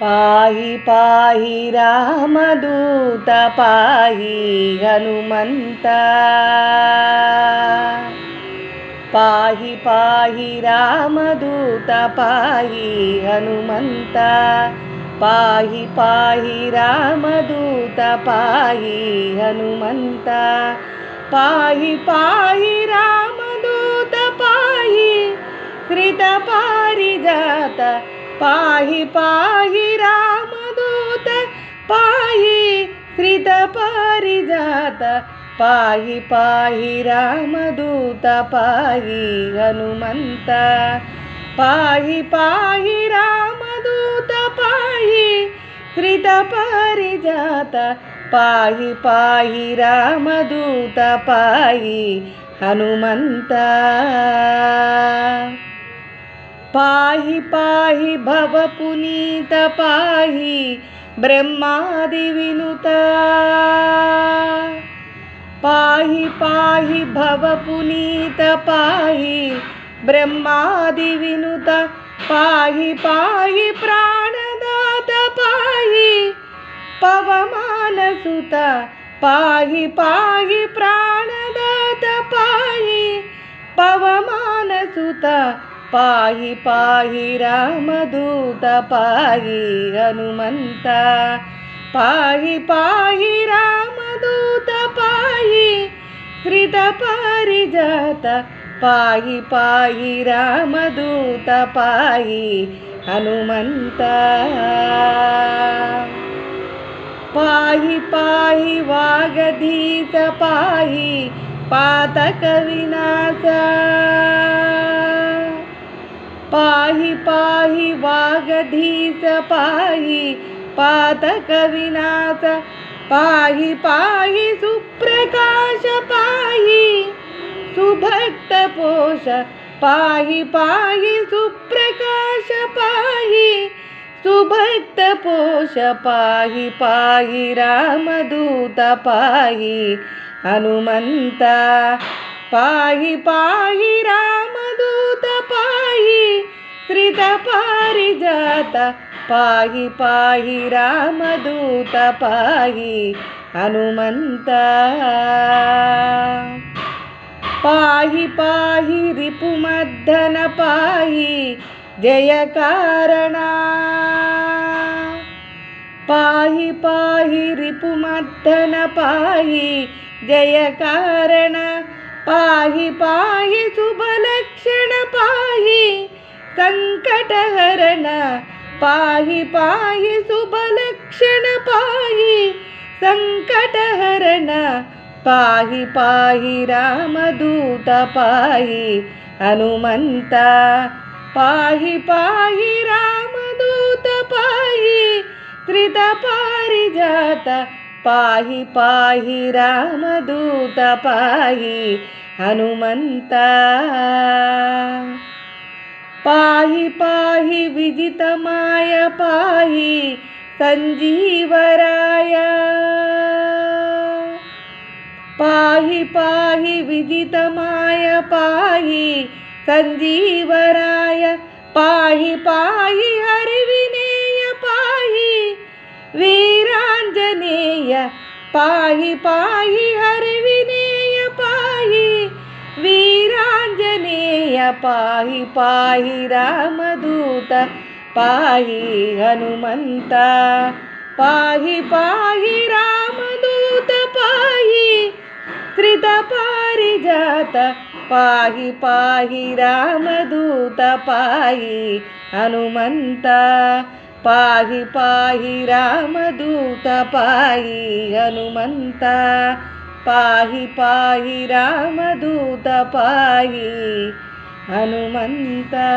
पाहि पाहि रामदूत पाहि हनुमन्ता पाहि पाहि रामदूत पाहि हनुमन्ता पाहि पाहि रामदूत पाहि हनुमन्ता पाहि पाहि रामदूत पाहि कृतपारिजात पाहि पाहि रामदूत पाहि कृतपारिजात पाहि पाहि रामदूत पाहि हनुमन्ता पाहि पाहि रामदूत पाहि कृतपारिजात पाहि पाहि रामदूत पाहि हनुमन्ता पाहि पाहि भवपुनीत पाहि ब्रह्मादिविनुता पाहि पाहि भवपुनीत पाहि ब्रह्मादिविनुता पाहि पाहि प्राणदात पाहि पवमानसुत पाहि पाहि प्राणदात पाहि पवमानसुत पाहि पाहि रामदूत पाहि हनुमन्ता पाहि पाहि रामदूत पाहि कृतपारिजात पाहि पाहि रामदूत पाहि हनुमन्ता पाहि पाहि वागधीत पाहि पातकविनाश पाहि पाहि वागधीश पाहि पातकविनाश पाहि पाहि सुप्रकाश पाहि सुभक्तपोष पाहि पाहि सुप्रकाश पाहि सुभक्तपोष पाहि पाहि रामदूत पाहि हनुमन्ता पाहि पाहि रामदूत पाहि कृतपारिजात पाहि पाहि रामदूत पाहि हनुमन्ता पाहि पाहि रिपुमर्दन पाहि जयकारणा पाहि पाहि रिपुमर्दन पाहि जयकारण पाहि पाहि शुभलक्षण पाहि संकटहरण पाहि पाहि शुभलक्षण पाहि संकटहरण पाहि पाहि रामदूत पाहि हनुमन्ता पाहि पाहि रामदूत पाहि कृतपारिजात पाहि पाहि रामदूत पाहि हनुमन्ता पाहि पाहि विजितमाय पाहि संजीवराय पाहि पाहि विजितमाय पाहि संजीवराय पाहि पाहि हरिविनेय पाहि वीरांजनेय पाहि पाहि हरिविनेय पाहि वीरांजनेय पाहि पाहि रामदूत पाहि हनुमन्ता पाहि पाहि रामदूत पाहि कृतपारिजात पाहि पाहि रामदूत पाहि हनुमन्ता पाहि पाहि रामदूत पाहि हनुमन्ता पाहि पाहि रामदूत पाहि हनुमन्ता।